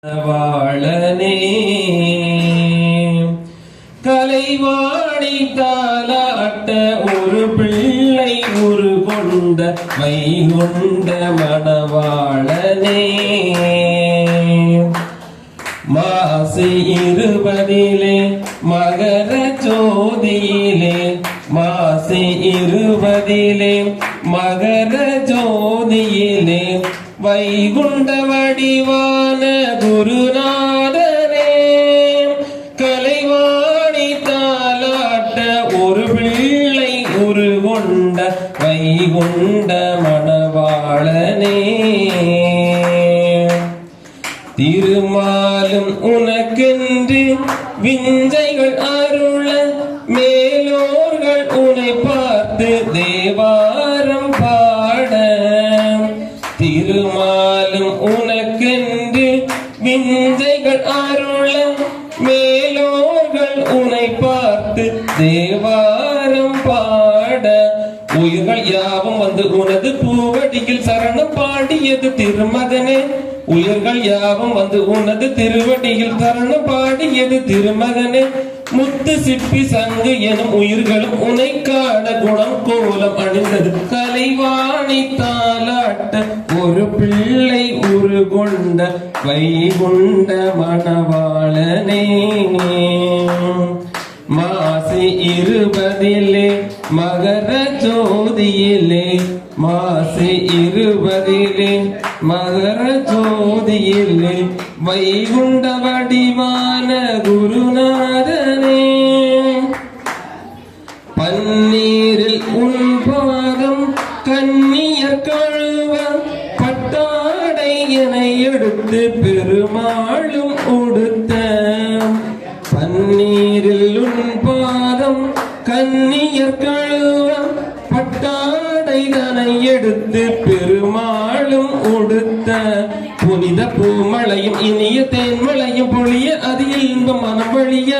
வாழனே கலைவாணி தாலாட்ட ஒரு பிள்ளை உரு கொண்ட வைகுண்ட மணவாளனே மாசி 20 மகர ஜோதியிலே மாசி 20 மகர ஜோதியிலே வைகுண்ட வடிவான குருநாதரே கலைவாணி தாலாட்ட ஒரு பிள்ளை உரு கொண்ட வைகுண்ட மணவாளனே திருமாலும் உனக்கென்று விஞ்சைகள் அருள மேலோர்கள் உன்னை பார்த்து தேவாரம் பாட திருமாலும் உனக்கென்று விஞ்சைகள் அருள மேலோர்கள் உன்னை பார்த்து தேவாரம் பாட உயிர்கள் யாவும் வந்து உனது பூவடியில் சரணம் பாடியது திருமகனே உயிர்கள் யாவும் வந்து உனது திருவடியில் சரணம் பாடியது திருமகனே முத்து சிப்பி சங்கு எனும் உயிர்களும் உனை காட குணம் கோலம் அணிந்தது கலைவாணி தாலாட்ட ஒரு பிள்ளை உரு கொண்ட வைகுண்ட மணவாளனே மாசி 20 மகர ஜோதியிலே மாசி 20 மகர ஜோதியிலே வைகுண்ட வடிவான குருநாதனே பன்னீரில் உன் பாதம் கன்னியர் கழுவ பட்டாடை என எடுத்து பெருமாளும் உடுத்த பன்னீரில் உன் பாதம் கன்னியர் கழுவ பட்டாடை தனை எடுத்து பெருமாளும் உடுத்த புனித பூமழையும் இனிய தேன்மழையும் பொழிய அதில் இன்பம் மனம் வழிய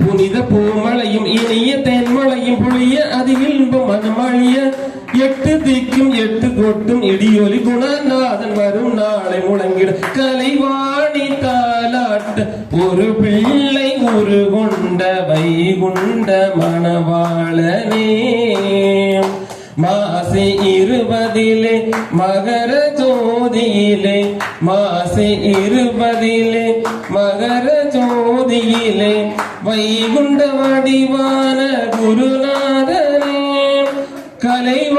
புனித பூமழையும் இனிய தேன்மழையும் பொழிய அதில் இன்பம் மனம் வழிய 8 திக்கும் 8 கொட்டும் இடியொலி குணநாதன் வரும் நாளை முழங்கிட கலைவாணி தாலாட்ட ஒரு பிள்ளை உரு கொண்ட வைகுண்ட மணவாளனே மாசி 20 மகர ஜோதியிலே மாசி 20 மகர ஜோதியிலே வைகுண்ட வடிவான குருநாதனே கலை